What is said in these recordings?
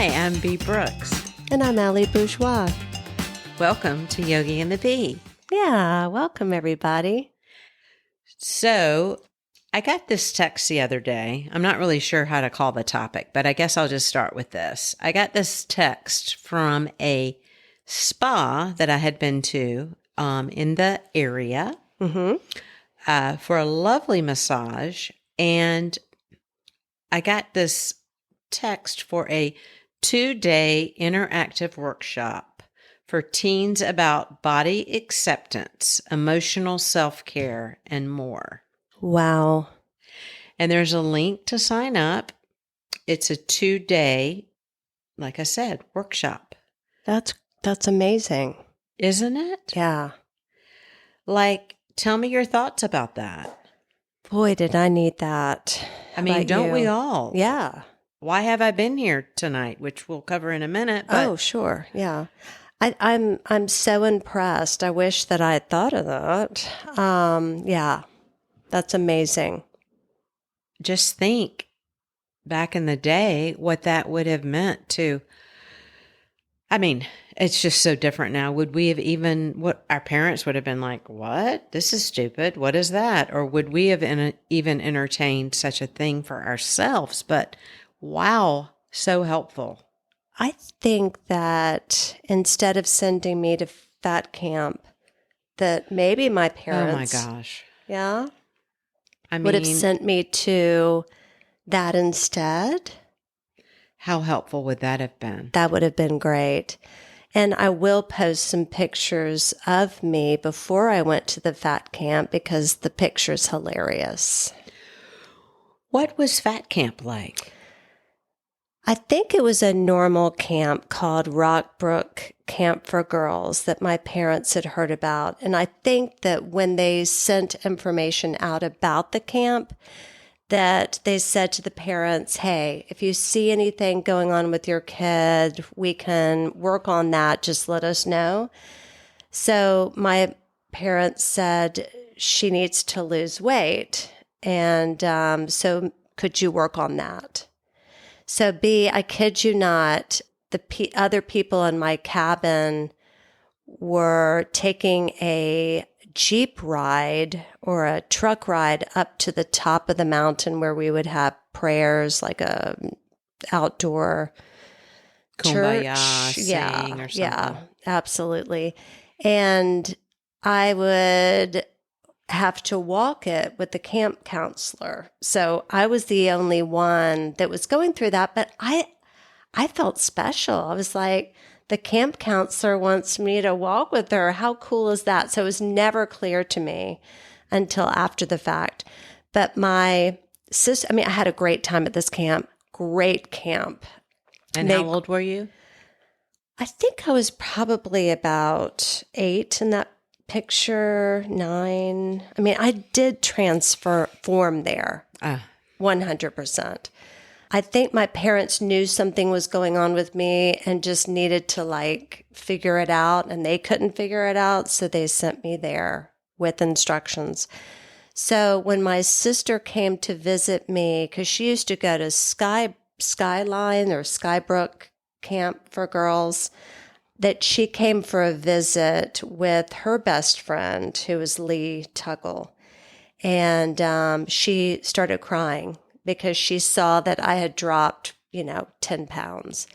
Hi, I'm Bee Brooks. And I'm Allie Bourgeois. Welcome to Yogi and the Bee. Yeah, welcome everybody. So, I got this text the other day. I'm not really sure how to call the topic, but I guess I'll just start with this. I got this text from a spa that I had been to in the area for a lovely massage. And I got this text for a 2-day interactive workshop for teens about body acceptance, emotional self-care, and more. Wow. And there's a link to sign up. It's a 2-day, like I said, workshop. That's amazing. Isn't it? Yeah. Like, tell me your thoughts about that. Boy, did I need that. I mean, don't we you? all? Yeah. Why have I been here tonight, which we'll cover in a minute. But Oh, sure. Yeah. I'm so impressed. I wish that I had thought of that. Yeah. That's amazing. just think back in the day what that would have meant to, I mean, it's just so different now. Would we have what our parents would have been like, what? This is stupid. What is that? Or would we have even entertained such a thing for ourselves? But wow, so helpful. I think that instead of sending me to fat camp, that maybe my parents, oh my gosh. Yeah, I mean, would have sent me to that instead. How helpful would that have been? That would have been great. And I will post some pictures of me before I went to the fat camp because the picture's hilarious. What was fat camp like? I think it was a normal camp called Rockbrook Camp for Girls that my parents had heard about. And I think that when they sent information out about the camp, that they said to the parents, hey, if you see anything going on with your kid, we can work on that. Just let us know. So my parents said she needs to lose weight. And so could you work on that? So B, I kid you not, the other people in my cabin were taking a Jeep ride or a truck ride up to the top of the mountain where we would have prayers, like a outdoor Kumbaya church. sing or something. Yeah, absolutely. And I would have to walk it with the camp counselor. So I was the only one that was going through that, but I felt special. I was like, the camp counselor wants me to walk with her. How cool is that? So it was never clear to me until after the fact. But my sister, I had a great time at this camp. Great camp. And how old were you? I think I was probably about 8 in that picture, 9. I did transform there 100%. I think my parents knew something was going on with me and just needed to figure it out, and they couldn't figure it out. So they sent me there with instructions. So when my sister came to visit me, because she used to go to Skyline or Skybrook Camp for Girls, that she came for a visit with her best friend, who was Lee Tuggle. And she started crying because she saw that I had dropped, 10 pounds.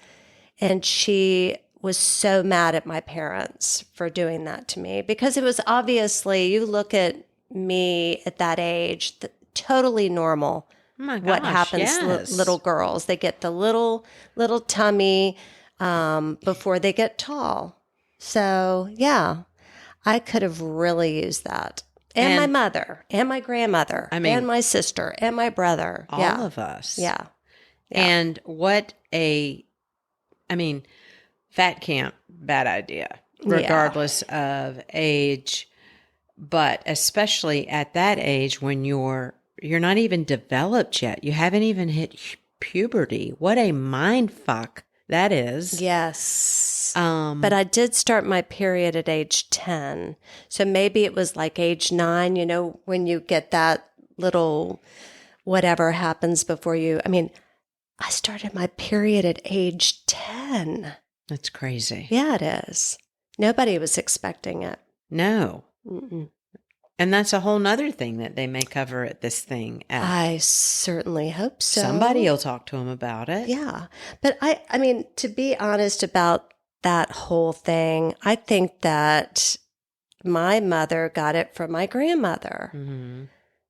And she was so mad at my parents for doing that to me because it was obviously, you look at me at that age, totally normal. Oh my gosh, what happens yes. Little girls, they get the little tummy before they get tall. So yeah, I could have really used that. And my mother, and my grandmother, and my sister, and my brother. All of us. Yeah. And fat camp, bad idea, regardless of age, but especially at that age when you're not even developed yet. You haven't even hit puberty. What a mind fuck that is. Yes. But I did start my period at age 10. So maybe it was like age 9, when you get that little whatever happens before you. I started my period at age 10. That's crazy. Yeah, it is. Nobody was expecting it. No. Mm-mm. And that's a whole nother thing that they may cover at this thing. I certainly hope so. Somebody will talk to them about it. Yeah. But I mean, to be honest about that whole thing, I think that my mother got it from my grandmother. Mm-hmm.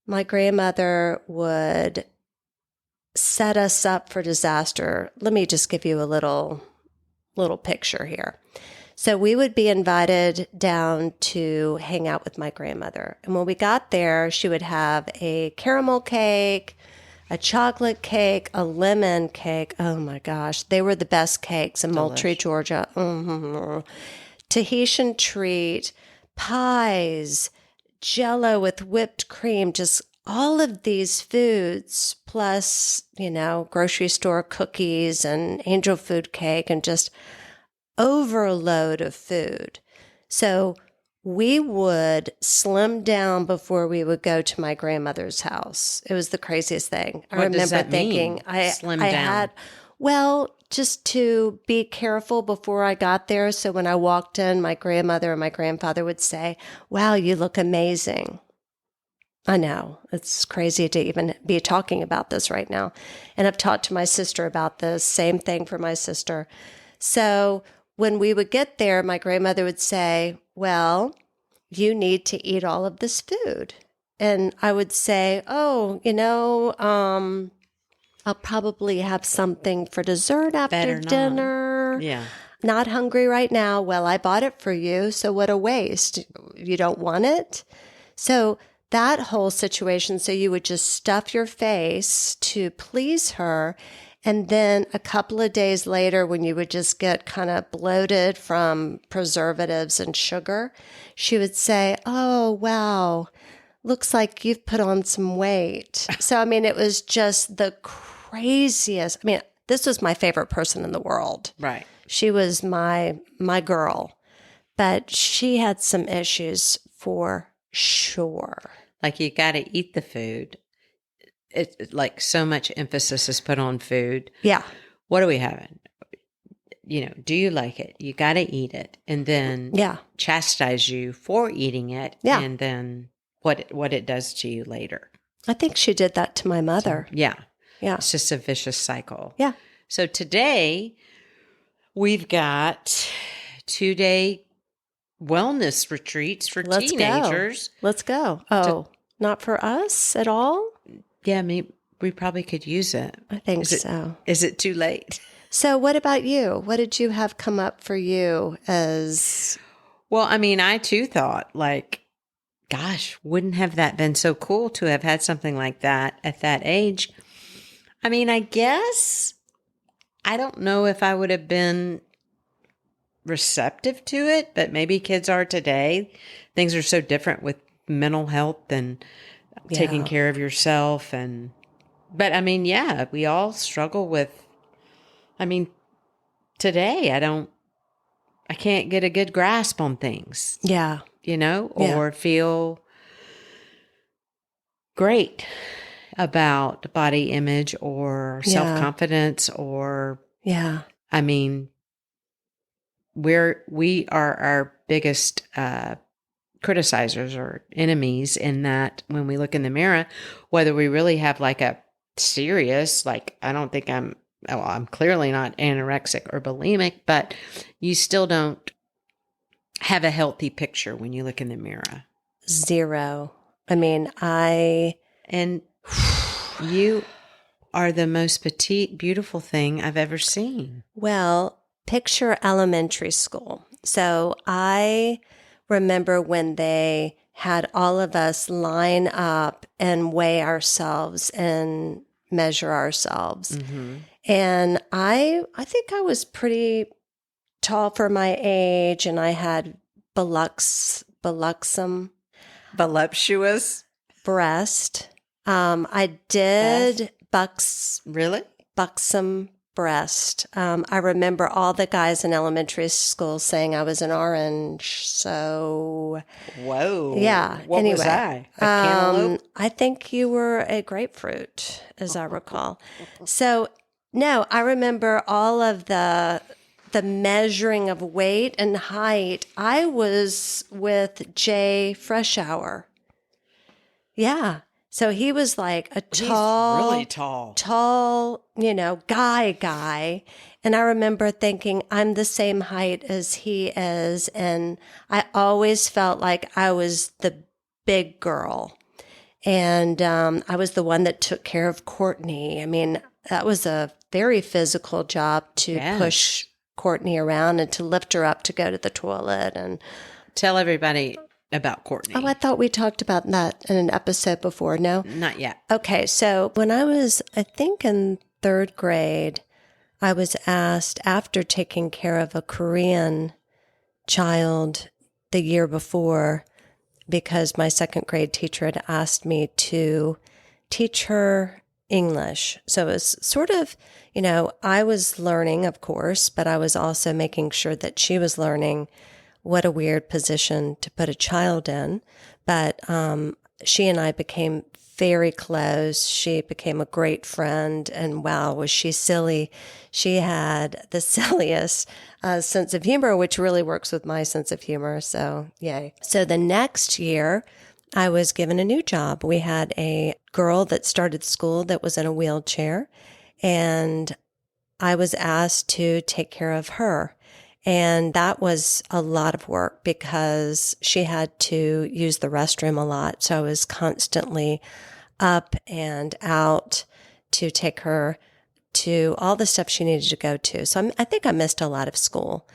My grandmother would set us up for disaster. Let me just give you a little picture here. So we would be invited down to hang out with my grandmother. And when we got there, she would have a caramel cake, a chocolate cake, a lemon cake. Oh my gosh, they were the best cakes in Moultrie, Georgia. Mm-hmm. Tahitian treat, pies, Jell-O with whipped cream, just all of these foods, plus, grocery store cookies and angel food cake and just overload of food. So we would slim down before we would go to my grandmother's house. It was the craziest thing. I remember thinking slim down? Just to be careful before I got there. So when I walked in, my grandmother and my grandfather would say, "Wow, you look amazing." I know. It's crazy to even be talking about this right now. And I've talked to my sister about this. Same thing for my sister. So when we would get there, my grandmother would say, "Well, you need to eat all of this food." And I would say, "Oh, I'll probably have something for dessert after dinner. Yeah. Not hungry right now. Well, I bought it for you, so what a waste. You don't want it?" So that whole situation, so you would just stuff your face to please her. And then a couple of days later, when you would just get kind of bloated from preservatives and sugar, she would say, "Oh, wow, looks like you've put on some weight." So, I mean, it was just the craziest. I mean, this was my favorite person in the world. Right. She was my girl, but she had some issues for sure. Like, you got to eat the food. It's like so much emphasis is put on food. Yeah. What are we having? Do you like it? You got to eat it. And then chastise you for eating it. Yeah. And then what it does to you later. I think she did that to my mother. Yeah. Yeah. It's just a vicious cycle. Yeah. So today we've got 2-day wellness retreats for teenagers. Let's go. Oh, not for us at all? Yeah, we probably could use it. I think so. Is it too late? So what about you? What did you have come up for you as... Well, I mean, I too thought, like, gosh, wouldn't have that been so cool to have had something like that at that age? I mean, I guess I don't know if I would have been receptive to it, but maybe kids are today. Things are so different with mental health and taking care of yourself. But I mean, yeah, we all struggle with, I mean, today I can't get a good grasp on things. Yeah. Or feel great about body image or self-confidence or, I mean, we are our biggest criticizers or enemies in that when we look in the mirror, whether we really have like a serious, like, I don't think I'm clearly not anorexic or bulimic, but you still don't have a healthy picture when you look in the mirror. Zero. I mean, and you are the most petite, beautiful thing I've ever seen. Well, picture elementary school. So I remember when they had all of us line up and weigh ourselves and measure ourselves. Mm-hmm. And I think I was pretty tall for my age, and I had voluptuous breast. I did buxom breast. I remember all the guys in elementary school saying I was an orange. So, whoa, yeah. What was I? A cantaloupe? I think you were a grapefruit, as I recall. So No, I remember all of the measuring of weight and height. I was with Jay Freshour. Yeah. So he was like a tall, really tall, guy. And I remember thinking, I'm the same height as he is. And I always felt like I was the big girl. And I was the one that took care of Courtney. I mean, that was a very physical job to push Courtney around and to lift her up to go to the toilet. And tell everybody about Courtney. Oh, I thought we talked about that in an episode before. No? Not yet. Okay. So when I was, I think in third grade, I was asked, after taking care of a Korean child the year before, because my second grade teacher had asked me to teach her English. So it was sort of, I was learning, of course, but I was also making sure that she was learning. What a weird position to put a child in. But she and I became very close. She became a great friend. And wow, was she silly. She had the silliest sense of humor, which really works with my sense of humor. So yay. So the next year, I was given a new job. We had a girl that started school that was in a wheelchair, and I was asked to take care of her. And that was a lot of work because she had to use the restroom a lot. So I was constantly up and out to take her to all the stuff she needed to go to. So I think I missed a lot of school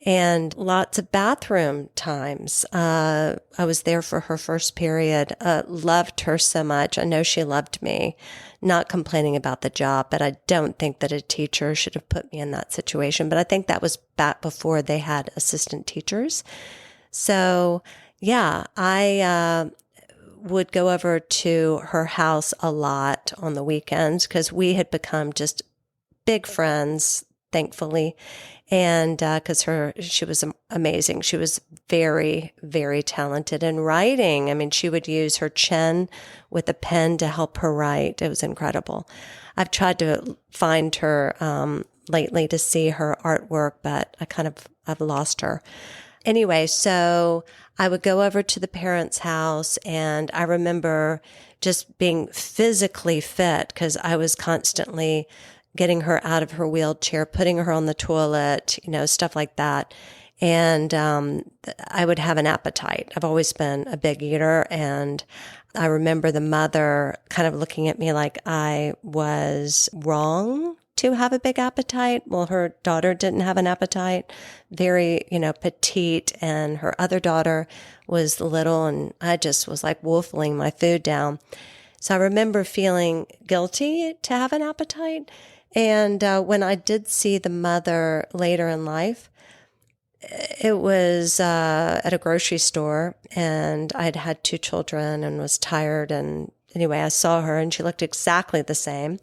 and lots of bathroom times. I was there for her first period, loved her so much. I know she loved me, not complaining about the job, but I don't think that a teacher should have put me in that situation. But I think that was back before they had assistant teachers. So yeah, I would go over to her house a lot on the weekends because we had become just big friends, thankfully. And because she was amazing. She was very, very talented in writing. I mean, she would use her chin with a pen to help her write. It was incredible. I've tried to find her lately to see her artwork, but I've lost her. Anyway, so I would go over to the parents' house, and I remember just being physically fit because I was constantly getting her out of her wheelchair, putting her on the toilet, stuff like that. And I would have an appetite. I've always been a big eater. And I remember the mother kind of looking at me like I was wrong to have a big appetite. Well, her daughter didn't have an appetite, very, petite. And her other daughter was little. And I just was like wolfing my food down. So I remember feeling guilty to have an appetite. And when I did see the mother later in life, it was at a grocery store, and I'd had 2 children and was tired. And anyway, I saw her, and she looked exactly the same.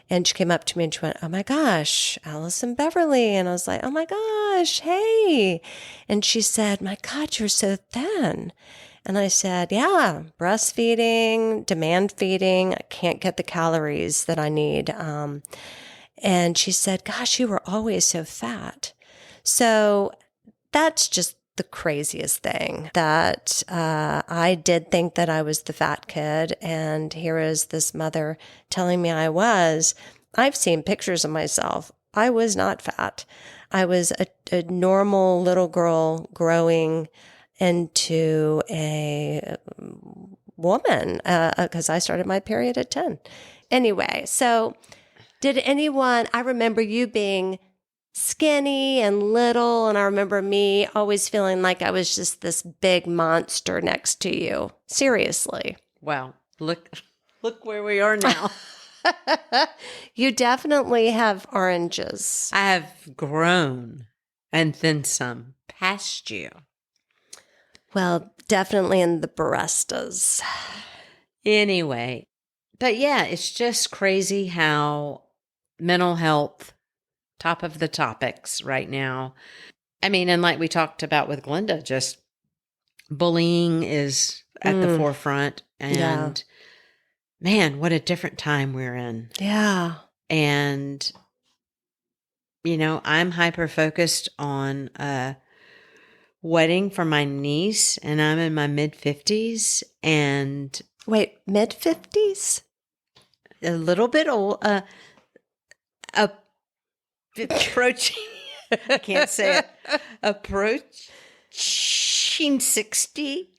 And she came up to me and she went, "Oh my gosh, Allison Beverly." And I was like, "Oh my gosh, hey." And she said, "My God, you're so thin." And I said, "Yeah, breastfeeding, demand feeding. I can't get the calories that I need." And she said, "Gosh, you were always so fat." So that's just the craziest thing that I did think that I was the fat kid. And here is this mother telling me I was. I've seen pictures of myself. I was not fat. I was a normal little girl growing into a woman because I started my period at 10. Anyway, so I remember you being skinny and little, and I remember me always feeling like I was just this big monster next to you. Seriously. Wow. Look where we are now. You definitely have oranges. I have grown and then some past you. Well, definitely in the baristas. Anyway, but yeah, it's just crazy how mental health, top of the topics right now. I mean, and like we talked about with Glenda, just bullying is at the forefront. And man, what a different time we're in. Yeah. And I'm hyper focused on a wedding for my niece, and I'm in my mid 50s and Wait, mid 50s? a little bit old, approaching, I can't say it, approaching 60.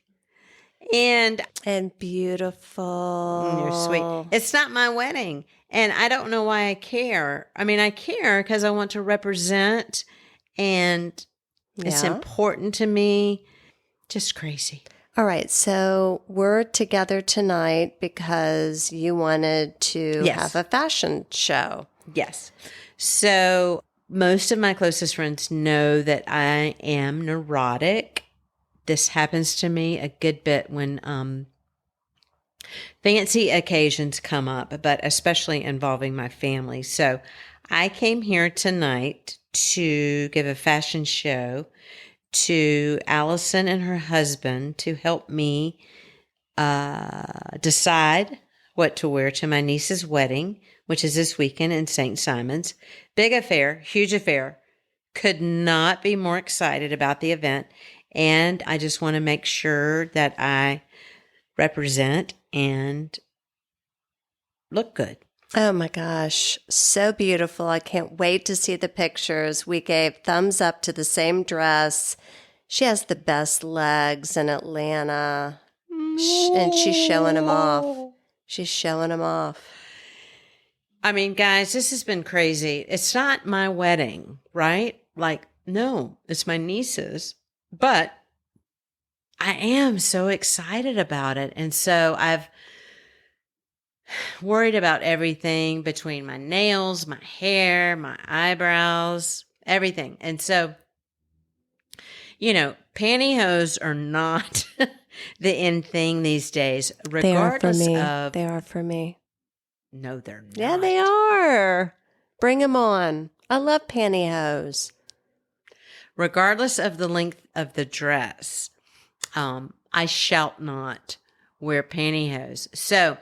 And beautiful. you're sweet. It's not my wedding. And I don't know why I care. I mean, I care because I want to represent, and it's important to me. Just crazy. All right. So we're together tonight because you wanted to have a fashion show. Yes. So most of my closest friends know that I am neurotic. This happens to me a good bit when fancy occasions come up, but especially involving my family. So I came here tonight to give a fashion show to Allison and her husband to help me decide what to wear to my niece's wedding, which is this weekend in St. Simon's. Big affair, huge affair. Could not be more excited about the event. And I just want to make sure that I represent and look good. Oh my gosh, so beautiful. I can't wait to see the pictures. We gave thumbs up to the same dress. She has the best legs in Atlanta. And she's showing them off. She's showing them off. I mean, guys, this has been crazy. It's not my wedding, right? Like, no, it's my niece's. But I am so excited about it. And so I've worried about everything between my nails, my hair, my eyebrows, everything. And so, pantyhose are not the in thing these days, regardless of. They are for me. No, they're not. Yeah, they are. Bring them on. I love pantyhose. Regardless of the length of the dress, I shall not wear pantyhose. So,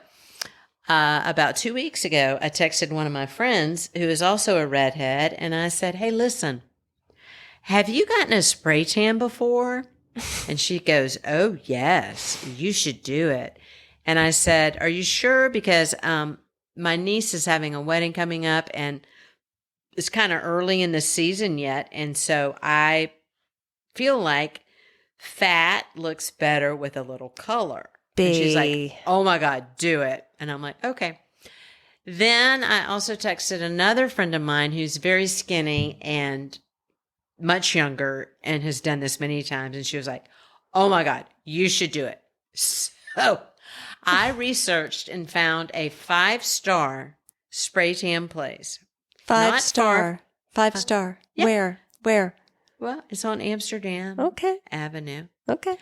about 2 weeks ago, I texted one of my friends who is also a redhead, and I said, "Hey, listen, have you gotten a spray tan before?" And she goes, "Oh, yes, you should do it." And I said, "Are you sure? Because my niece is having a wedding coming up, and it's kind of early in the season yet. And so I feel like fat looks better with a little color." And she's like, "Oh my God, do it." And I'm like, okay. Then I also texted another friend of mine who's very skinny and much younger and has done this many times. And she was like, "Oh my God, you should do it." So I researched and found a 5-star spray tan place. 5-star. 5-star. Yeah. Where? Well, it's on Amsterdam Avenue. Okay.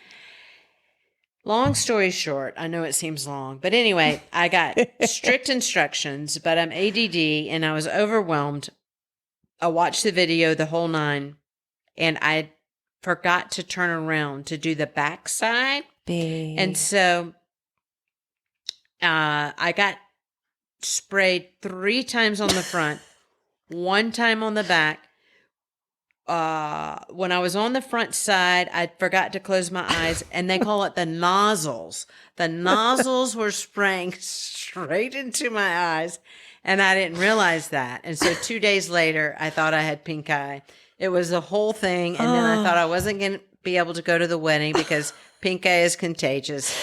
Long story short, I know it seems long, but anyway, I got strict instructions, but I'm ADD and I was overwhelmed. I watched the video, the whole 9, and I forgot to turn around to do the backside. And so I got sprayed 3 times on the front, 1 time on the back. When I was on the front side, I forgot to close my eyes, and they call it the nozzles. The nozzles were spraying straight into my eyes, and I didn't realize that. And so 2 days later, I thought I had pink eye. It was the whole thing, and then I thought I wasn't going to be able to go to the wedding because pink eye is contagious.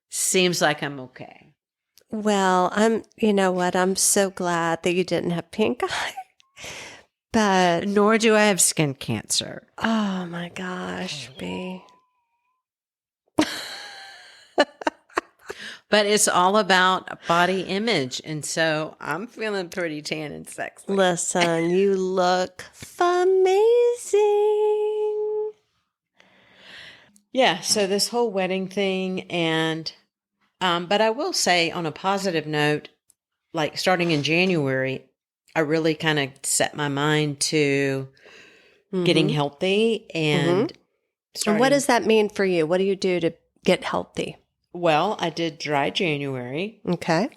Seems like I'm okay. Well, you know what? I'm so glad that you didn't have pink eye. But nor do I have skin cancer. Oh my gosh, Bee. But it's all about body image. And so I'm feeling pretty tan and sexy. Listen, you look amazing. Yeah, so this whole wedding thing and but I will say on a positive note, like starting in January, I really kind of set my mind to getting healthy and starting. And what does that mean for you? What do you do to get healthy? Well, I did dry January. Okay.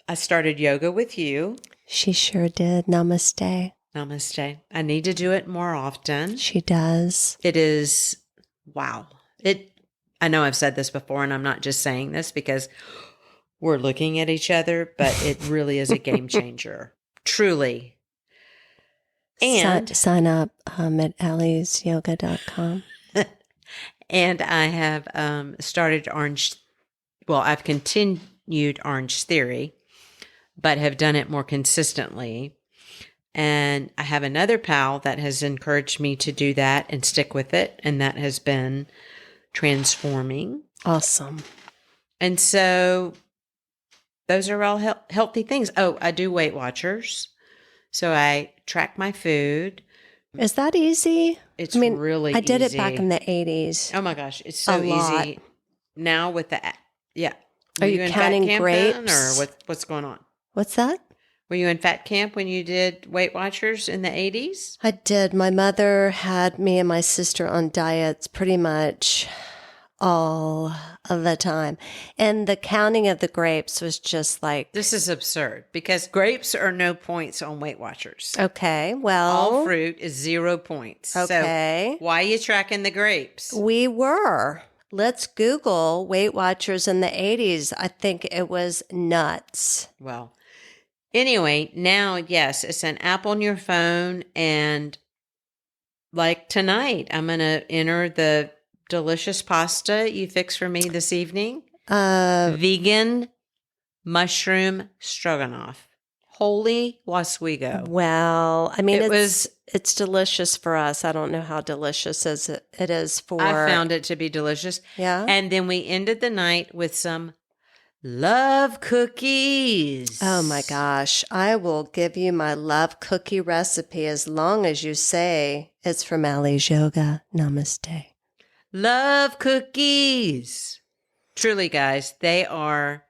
I started yoga with you. She sure did. Namaste. Namaste. I need to do it more often. She does. It is, wow. I know I've said this before, and I'm not just saying this because we're looking at each other, but it really is a game changer. Truly. And sign up at alliesyoga.com. And I have started I've continued Orange Theory, but have done it more consistently. And I have another pal that has encouraged me to do that and stick with it. And that has been transforming. Awesome. And so those are all healthy things. Oh, I do Weight Watchers. So I track my food. Is that easy? It's really easy. I did it back in the 80s. Oh my gosh. It's so easy. Now with the, yeah. Are you counting grapes? Or what's going on? What's that? Were you in fat camp when you did Weight Watchers in the 80s? I did. My mother had me and my sister on diets pretty much all of the time. And the counting of the grapes was just like... This is absurd because grapes are no points on Weight Watchers. Okay, well... All fruit is 0 points. Okay. So why are you tracking the grapes? We were. Let's Google Weight Watchers in the 80s. I think it was nuts. Well... Anyway, now, yes, it's an app on your phone. And like tonight, I'm going to enter the delicious pasta you fixed for me this evening. Vegan mushroom stroganoff. Holy Oswego. Well, I mean, it's delicious for us. I don't know how delicious it is for... I found it to be delicious. Yeah. And then we ended the night with some love cookies. Oh my gosh. I will give you my love cookie recipe as long as you say it's from Allie's Yoga. Namaste. Love cookies. Truly, guys, they are.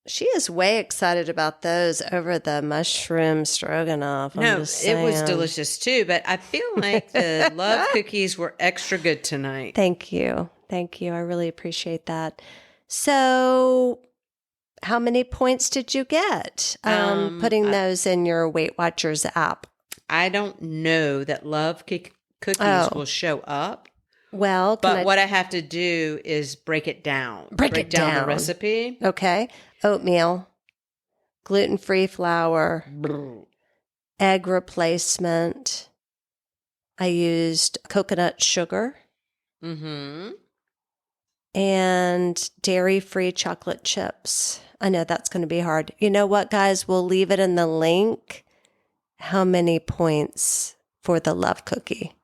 She is way excited about those over the mushroom stroganoff. No, it was delicious too, but I feel like the love cookies were extra good tonight. Thank you. Thank you. I really appreciate that. So, how many points did you get putting those in your Weight Watchers app? I don't know that love cookies will show up. Well, what I have to do is break it down. Break down the recipe. Okay. Oatmeal, gluten-free flour, egg replacement. I used coconut sugar. Mm-hmm. And dairy-free chocolate chips. I know that's going to be hard. You know what, guys? We'll leave it in the link. How many points for the love cookie?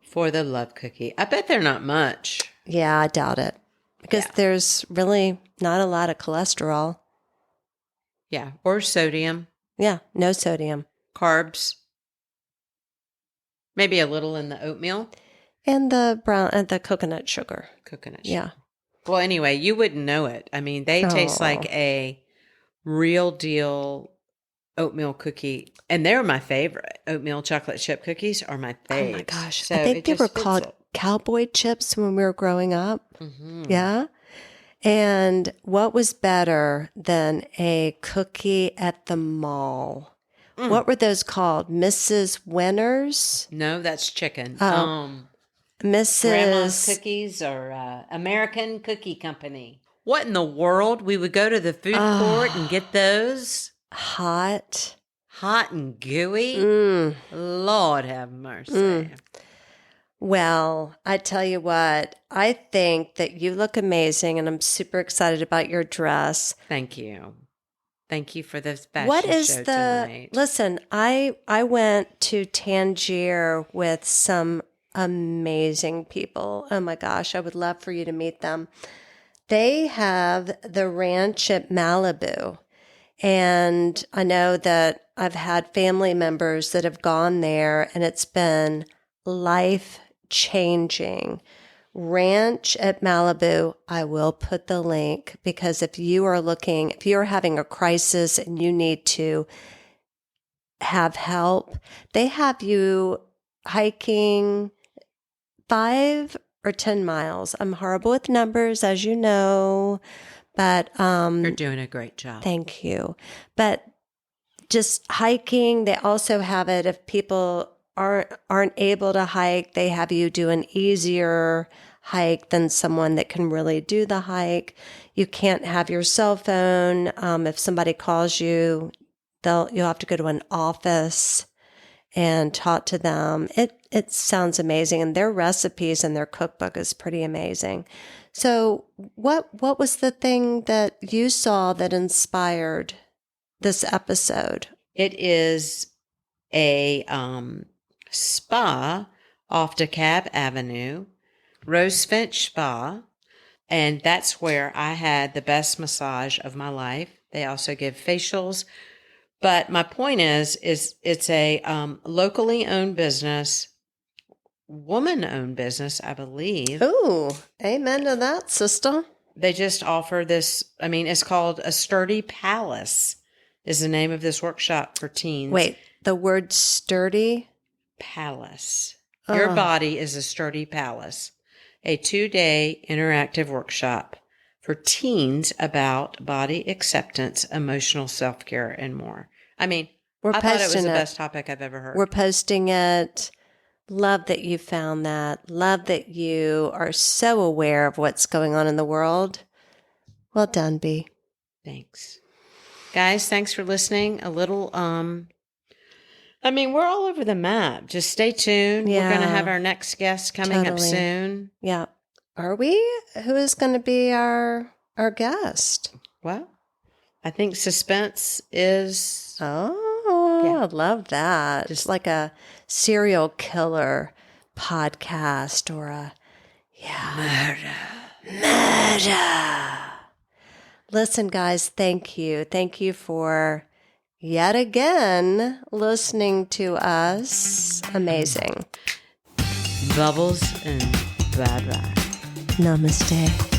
For the love cookie. I bet they're not much. Yeah, I doubt it. Because there's really not a lot of cholesterol. Yeah, or sodium. Yeah, no sodium. Carbs. Maybe a little in the oatmeal. And the coconut sugar. Coconut sugar. Yeah. Well, anyway, you wouldn't know it. I mean, they taste like a real deal oatmeal cookie. And they're my favorite. Oatmeal chocolate chip cookies are my favorite. Oh my gosh. So I think they were called cowboy chips when we were growing up. Mm-hmm. Yeah. And what was better than a cookie at the mall? What were those called? Mrs. Winners? No, that's chicken. Mrs. Grandma's Cookies or American Cookie Company. What in the world? We would go to the food court and get those? Hot and gooey? Lord have mercy. Well, I tell you what, I think that you look amazing and I'm super excited about your dress. Thank you. Thank you for this fashion show tonight. Listen, I went to Tangier with some amazing people. Oh my gosh, I would love for you to meet them. They have the ranch at Malibu. And I know that I've had family members that have gone there and it's been life-changing. Ranch at Malibu, I will put the link because if you're having a crisis and you need to have help, they have you hiking 5 or 10 miles. I'm horrible with numbers, as you know, but you're doing a great job. Thank you. But just hiking. They also have it if people aren't able to hike, they have you do an easier hike than someone that can really do the hike. You can't have your cell phone. If somebody calls you, you'll have to go to an office and talk to them. It sounds amazing, and their recipes and their cookbook is pretty amazing. So what was the thing that you saw that inspired this episode? It is a spa off DeKalb Avenue, Rose Finch Spa, and that's where I had the best massage of my life. They also give facials. But my point is it's a locally owned business, woman-owned business, I believe. Ooh, amen to that, sister. They just offer this, it's called A Sturdy Palace is the name of this workshop for teens. Wait, the word sturdy? Palace. Your body is a sturdy palace. A 2-day interactive workshop for teens about body acceptance, emotional self-care, and more. I thought it was the best topic I've ever heard. We're posting it. Love that you found that. Love that you are so aware of what's going on in the world. Well done, Bee. Thanks. Guys, thanks for listening. A little, we're all over the map. Just stay tuned. Yeah, we're going to have our next guest coming up soon. Yeah. Are we? Who is going to be our guest? Well, I think suspense is... Oh, yeah. I love that. Just like a serial killer podcast or a... Yeah. Murder. Listen, guys, thank you. Thank you for yet again listening to us. Amazing. Bubbles and bye-bye. Namaste.